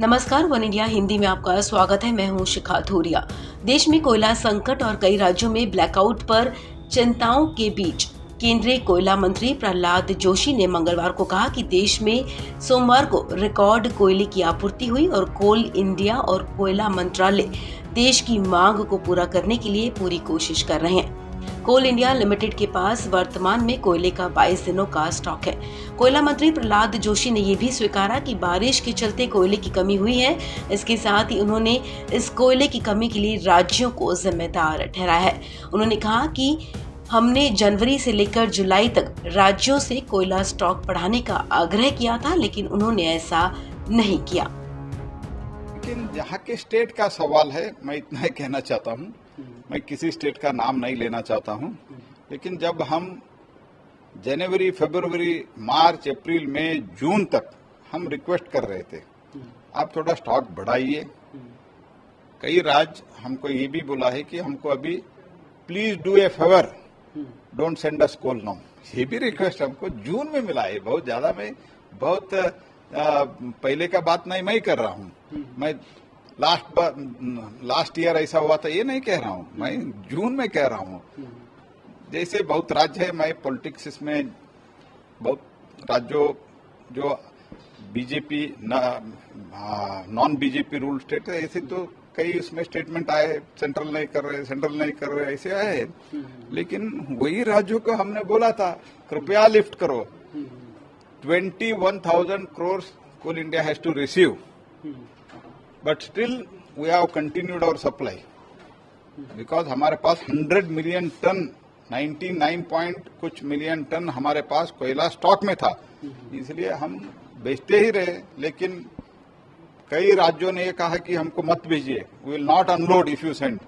नमस्कार, one India Hindi में आपका स्वागत है। मैं हूं शिखा थोरिया। देश में कोयला संकट और कई राज्यों में ब्लैकआउट पर चिंताओं के बीच केंद्रीय कोयला मंत्री प्रहलाद जोशी ने मंगलवार को कहा कि देश में सोमवार को रिकॉर्ड कोयले की आपूर्ति हुई और कोल इंडिया और कोयला मंत्रालय देश की मांग को पूरा करने के लिए पूरी कोशिश कर रहे हैं। कोल इंडिया लिमिटेड के पास वर्तमान में कोयले का 22 दिनों का स्टॉक है। कोयला मंत्री प्रहलाद जोशी ने ये भी स्वीकारा कि बारिश के चलते कोयले की कमी हुई है। इसके साथ ही उन्होंने इस कोयले की कमी के लिए राज्यों को जिम्मेदार ठहराया है। उन्होंने कहा कि हमने जनवरी से लेकर जुलाई तक राज्यों से कोयला स्टॉक बढ़ाने का आग्रह किया था, लेकिन उन्होंने ऐसा नहीं किया। लेकिन यहाँ के स्टेट का सवाल है, मैं इतना ही कहना चाहता हूँ। मैं किसी स्टेट का नाम नहीं लेना चाहता हूँ, लेकिन जब हम जनवरी, फरवरी, मार्च, अप्रैल, मई, जून तक हम रिक्वेस्ट कर रहे थे, आप थोड़ा स्टॉक बढ़ाइए। कई राज्य हमको ये भी बोला है कि हमको अभी please do a favour, don't send us coal now. ये भी रिक्वेस्ट हमको जून में मिला है। बहुत ज्यादा मैं बहुत पहले का बात नहीं मैं कर रहा हूँ। मैं लास्ट ईयर ऐसा हुआ था ये नहीं कह रहा हूँ, मैं जून में कह रहा हूँ। जैसे बहुत राज्य है, मैं पॉलिटिक्स में बहुत राज्यों जो BJP non BJP rule state है, ऐसे तो कई उसमें स्टेटमेंट आए, सेंट्रल नहीं कर रहे ऐसे आए। लेकिन वही राज्यों को हमने बोला था कृपया लिफ्ट करो। 21,000 crores Coal India has to receive, but still we have continued our supply because हमारे पास 100 million ton, 99 point कुछ मिलियन टन हमारे पास कोयला स्टॉक में था, इसलिए हम बेचते ही रहे। लेकिन कई राज्यों ने ये कहा कि हमको मत भेजिए, we will not unload if you send.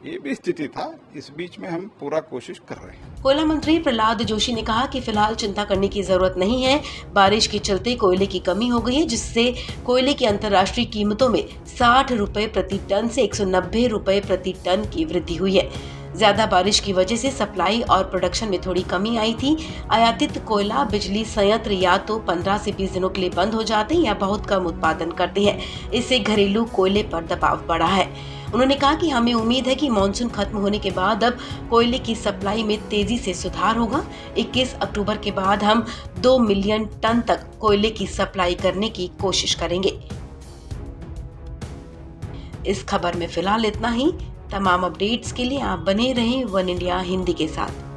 ये भी स्थिति था। इस बीच में हम पूरा कोशिश कर रहे हैं। कोयला मंत्री प्रहलाद जोशी ने कहा कि फिलहाल चिंता करने की जरूरत नहीं है। बारिश के चलते कोयले की कमी हो गई है, जिससे कोयले की अंतर्राष्ट्रीय कीमतों में 60 रुपए प्रति टन से 190 रुपए प्रति टन की वृद्धि हुई है। ज्यादा बारिश की वजह से सप्लाई और प्रोडक्शन में थोड़ी कमी आई थी। आयातित कोयला बिजली संयंत्र या तो 15 से 20 दिनों के लिए बंद हो जाते हैं या बहुत कम उत्पादन करते हैं। इससे घरेलू कोयले पर दबाव बढ़ा है। उन्होंने कहा कि हमें उम्मीद है कि मानसून खत्म होने के बाद अब कोयले की सप्लाई में तेजी से सुधार होगा। 21 अक्टूबर के बाद हम 2 मिलियन टन तक कोयले की सप्लाई करने की कोशिश करेंगे। इस खबर में फिलहाल इतना ही। तमाम अपडेट्स के लिए आप बने रहें वन इंडिया हिंदी के साथ।